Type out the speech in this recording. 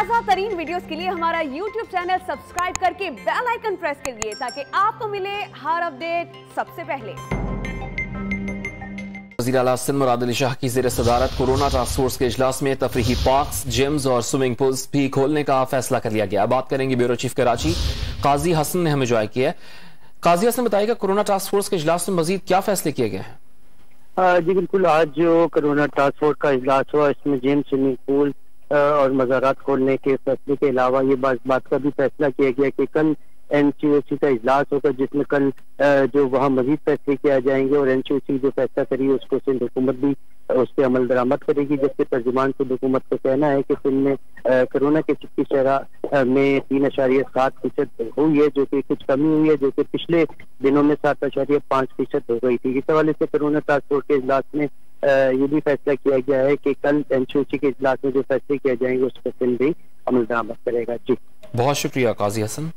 ताज़ा तरीन वीडियोस के लिए हमारा YouTube चैनल सब्सक्राइब करके बेल आइकन प्रेस करिए ताकि आपको मिले हर अपडेट सबसे पहले। वज़ीर आला सिंध मुराद अली शाह की ज़ेर सदारत कोरोना टास्क फोर्स के इजलास में तफरीही पार्क्स, जिम्स और स्विमिंग पूल्स भी खोलने का फैसला कर लिया गया। बात करेंगे ब्यूरो चीफ कराची काजी हसन ने हमें ज्वाइन किया है। काजी हसन बताइएगा कोरोना टास्क फोर्स के इजलास में मजीद क्या फैसले किए गए हैं? जी बिल्कुल, आज जो कोरोना टास्क फोर्स का इजलास हुआ इसमें जिम, स्विमिंग पूल और मज़ारात खोलने के फैसले के अलावा ये बात का भी फैसला किया गया कि कल NCOC का इजलास होगा जिसमें कल जो वहाँ मजीद फैसले किए जाएंगे और NCOC जो फैसला करेगी उसको सिंध हुकूमत भी उस पर अमल दरामद करेगी। जबकि तर्जुमान सिंध हुकूमत का कहना है कि सिंध में कोरोना के की शरह में 3.7% हुई है, जो कि कुछ कमी हुई है, जो कि पिछले दिनों में 7.5% हो गई थी। इस हवाले से कोरोना टास्क फोर्स के इजलास में ये भी फैसला किया गया है कि कल NCOC के इजलास में जो फैसले किए जाएंगे उस पर सिंध भी अमल दरामद करेगा। जी बहुत शुक्रिया काजी हसन।